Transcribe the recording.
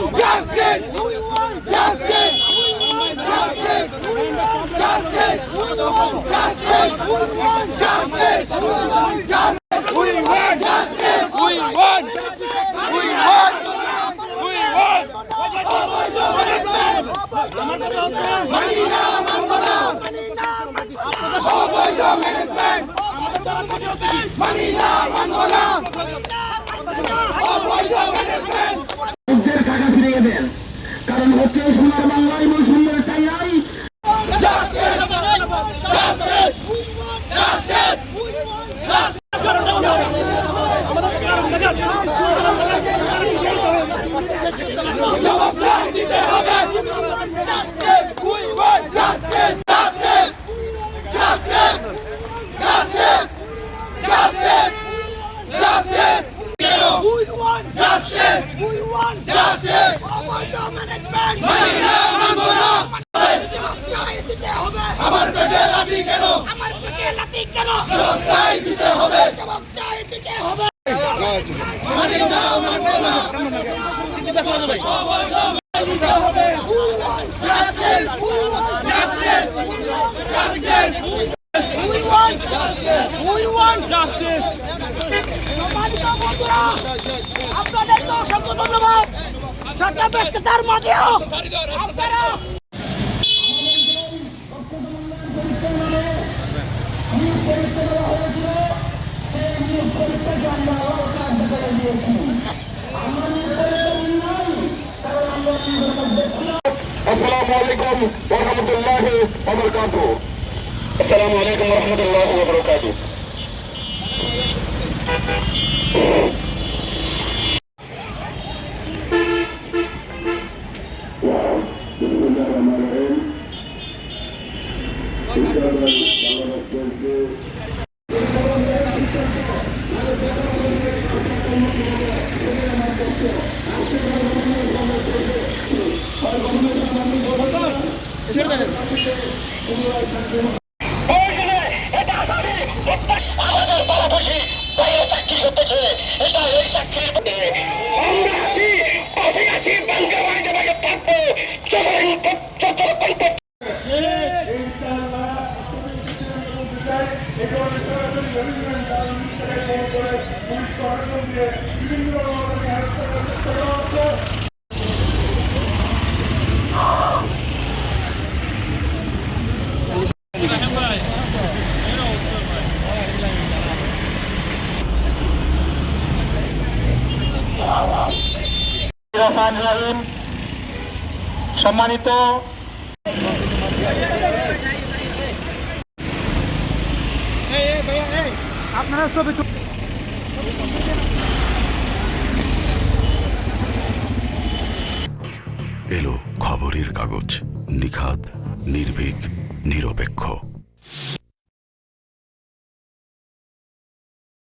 Justice! Justice! Justice! Justice! Justice! Justice! We want justice! We want! We want! We want! Manila Manbana! Manila management! Manila Manbana! টাকা ফিরিয়ে দেন, কারণ হচ্ছে সোনার বাংলায় বৈষম্যের টাই নাই। আমার পেটে লাথি কেন? আমার পেটে লাথি কেন? জবাব চাই দিতে হবে। জবাব চাই দিতে হবে। মানি না মানবো না। আপনাদেরকে অসংখ্য ধন্যবাদ। সারা ব্যস্ততার মাঝেও আপনারা আসসালামু আলাইকুম ওয়া রাহমাতুল্লাহি ওয়া বারাকাতুহু। আসসালামু আলাইকুম ওয়া রাহমাতুল্লাহি ওয়া বারাকাতুহু। সম্মানিত আপনারা ছবি এলো খবরের কাগজ, নিখাত, নির্ভীক, নিরপেক্ষ।